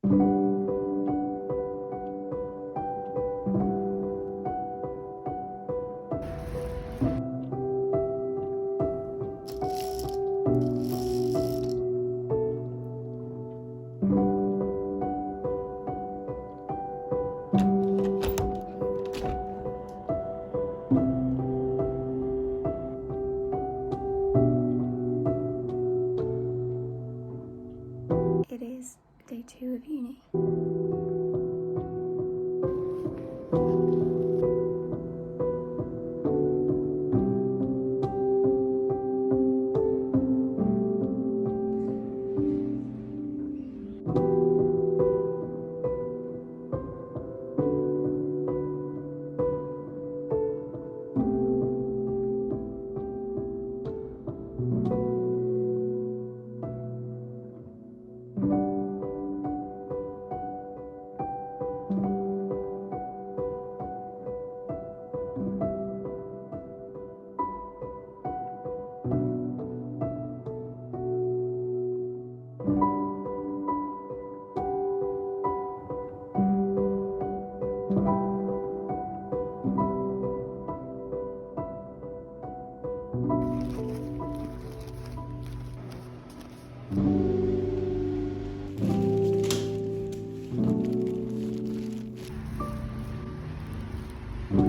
It is day 2 of uni.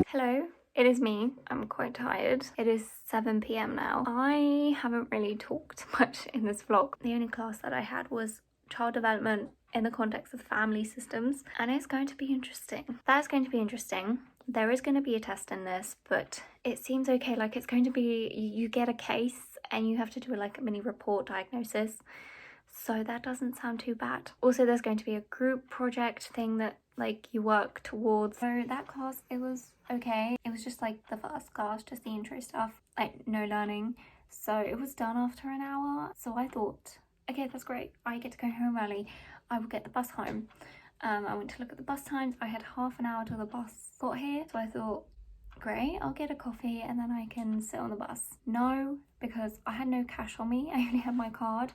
Hello, it is me. I'm quite tired. It is 7 p.m. now. I haven't really talked much in this vlog. The only class that I had was child development in the context of family systems, and it's going to be interesting. That's going to be interesting. There is going to be a test in this, but it seems okay. Like, it's going to be, you get a case and you have to do like a mini report diagnosis. So that doesn't sound too bad. Also, there's going to be a group project thing that like you work towards. So that class, it was okay. It was just like the first class, just the intro stuff, like no learning. So it was done after an hour. So I thought, okay, that's great. I get to go home early. I will get the bus home. I went to look at the bus times. I had half an hour till the bus got here. So I thought, great, I'll get a coffee and then I can sit on the bus. No, because I had no cash on me. I only had my card.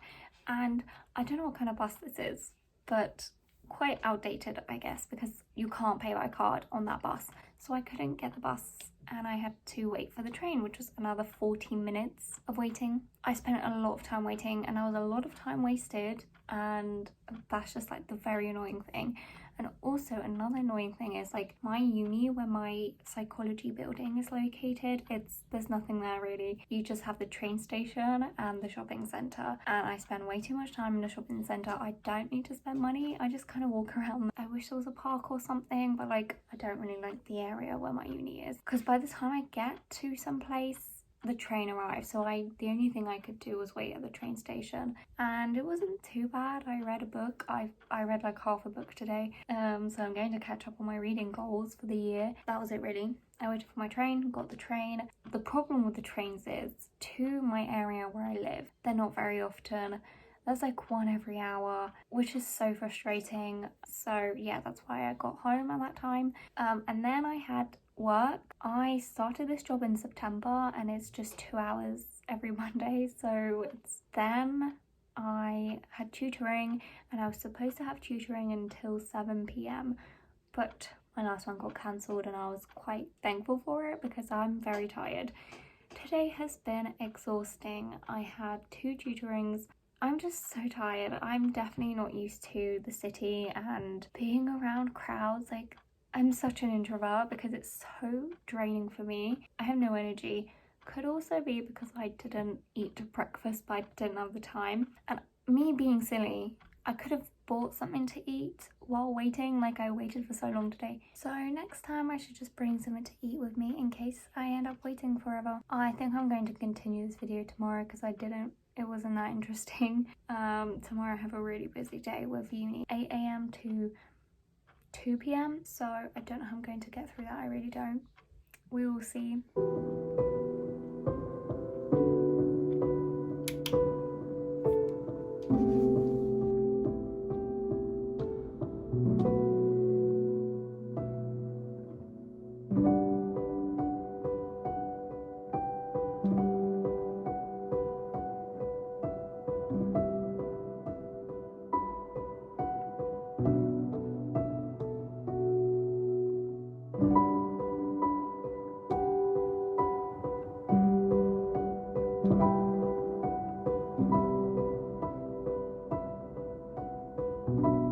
And I don't know what kind of bus this is, but quite outdated, I guess, because you can't pay by card on that bus. So I couldn't get the bus and I had to wait for the train, which was another 14 minutes of waiting. I spent a lot of time waiting and that was a lot of time wasted, and that's just like the very annoying thing. And also another annoying thing is like my uni, where my psychology building is located, there's nothing there really. You just have the train station and the shopping centre, and I spend way too much time in the shopping centre. I don't need to spend money. I just kind of walk around. I wish there was a park or something, but like I don't really like the area where my uni is, because by the time I get to some place, the train arrived. So the only thing I could do was wait at the train station, and it wasn't too bad. I read a book. I read like half a book today, so I'm going to catch up on my reading goals for the year. That was it really. I waited for my train, got the train. The problem with the trains is, to my area where I live, they're not very often. There's like one every hour, which is so frustrating. So yeah, that's why I got home at that time. And then I had work. I started this job in September and it's just 2 hours every Monday. So then I had tutoring, and I was supposed to have tutoring until 7 p.m. but my last one got cancelled, and I was quite thankful for it because I'm very tired. Today has been exhausting. I had 2 tutorings. I'm just so tired. I'm definitely not used to the city and being around crowds. Like, I'm such an introvert because it's so draining for me. I have no energy. Could also be because I didn't eat breakfast, but I didn't have the time. And me being silly, I could have bought something to eat while waiting. Like, I waited for so long today. So next time I should just bring something to eat with me in case I end up waiting forever. I think I'm going to continue this video tomorrow because it wasn't that interesting. Tomorrow I have a really busy day with uni, 8 a.m. to 2 p.m. so I don't know how I'm going to get through that. I really don't. We will see. you.